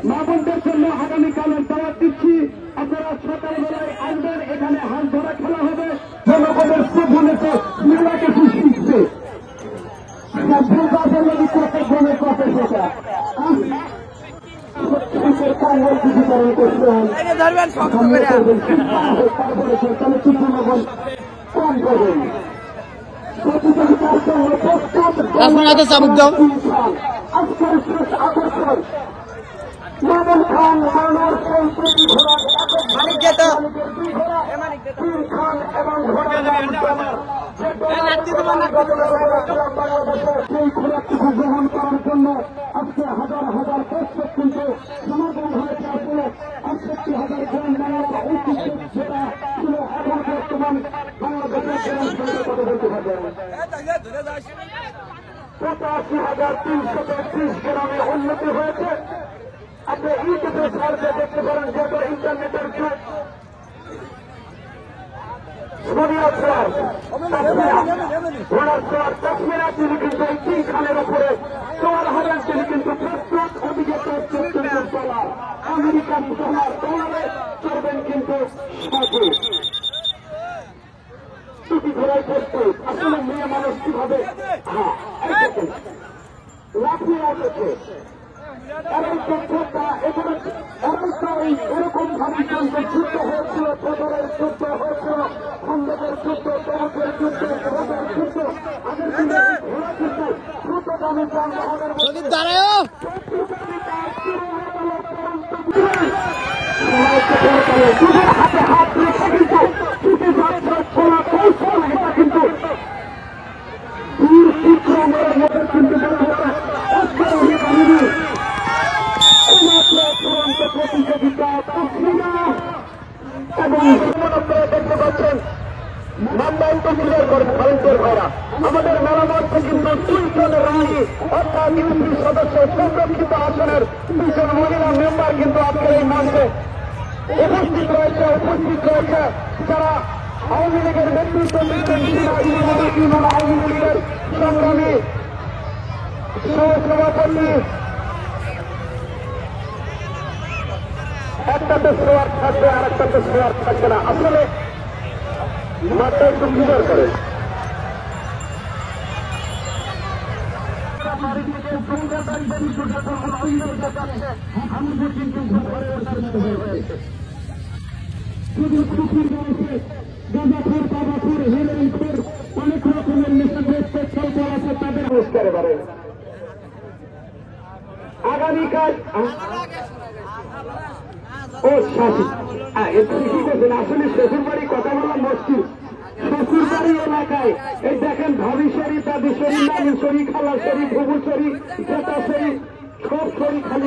মা বোনদের জন্য আগামীকালের দাওয়াত দিচ্ছি। আপনারা সকালবেলায় আসবেন, এখানে হাত ধরা খেলা হবে। জনগণের প্রভূমিতে মেলা কিছু শিখছে আজকের শেষ আকর্ষণ মামুন খান মানোর সেই ঘোড়া খান এবং সেই ঘোড়াটুকু গ্রহণ করার জন্য আজকে হাজার হাজার দর্শক কিন্তু সমাগম হয়েছে। আসলে ৬৮,০০০ জন বাংলা ঐতিহ্য যেটা ছিল এখন বর্তমান বাংলাদেশের সঙ্গে কথা বলতে পারবেন ৮৫,৩৩০ গ্রামে উন্নতি হয়েছে। আপনি ইউটিউবে সার্চে দেখতে পারেন, যেহেতু ইন্টারনেটের যুগ। কাশ্মীরা তিনি কিন্তু এই ৩ খানের উপরে ৪,০০০ তিনি কিন্তু প্রস্তুত অভিজ্ঞতা চলার আমেরিকান ডলারে চলবেন কিন্তু দুটি ঘোড়ায় প্রস্তুত। আসলে মেয়ে মানুষ কিভাবে লাফিয়ে উঠেছে এরকম ভাবে কিন্তু যুদ্ধ হয়েছিল, সদরের যুদ্ধ হয়েছিল, খন্দকের যুদ্ধ, তরফের যুদ্ধ, ঘোড়ার যুদ্ধ, আগের দিনে ঘোড়া যুদ্ধ, দ্রুত দামে যানবাহনের হাতে হাত রেখে কিন্তু ছুটে যাচ্ছে ছোলা কৌশল। এটা কিন্তু দূর চিত্রের মধ্যে কিন্তু প্রতিযোগিতা এবং দেখতে পাচ্ছেন নান্দাইল তহসিলের ভারতের ভাইরা আমাদের মেলামঞ্চে কিন্তু ২ জন রানী অর্থাৎ ইউপি সদস্য সংরক্ষিত আসনের ২ জন মহিলা মেম্বার কিন্তু আজকের এই মঞ্চে উপস্থিত রয়েছে। যারা আওয়ামী লীগের নেতৃত্ব দিচ্ছেন আওয়ামী লীগের সংগ্রামী সহসভাপতি। একটাতে সোয়ার থাকবে আর একটাতে সোয়ার থাকবে না। আসলে মাঠটা একটু ক্লিয়ার করে অনেক রকমের তাদের আগামীকাল আসলে শ্বশুরবাড়ি কথা বলা মুশকিল। শ্বশুরবাড়ি এলাকায় এই দেখেন ভাবিসরি, দাদিসরি, নানিসরি, খালাসরি, ভুবুসরি, জেঠাসরি, সব সরি খালি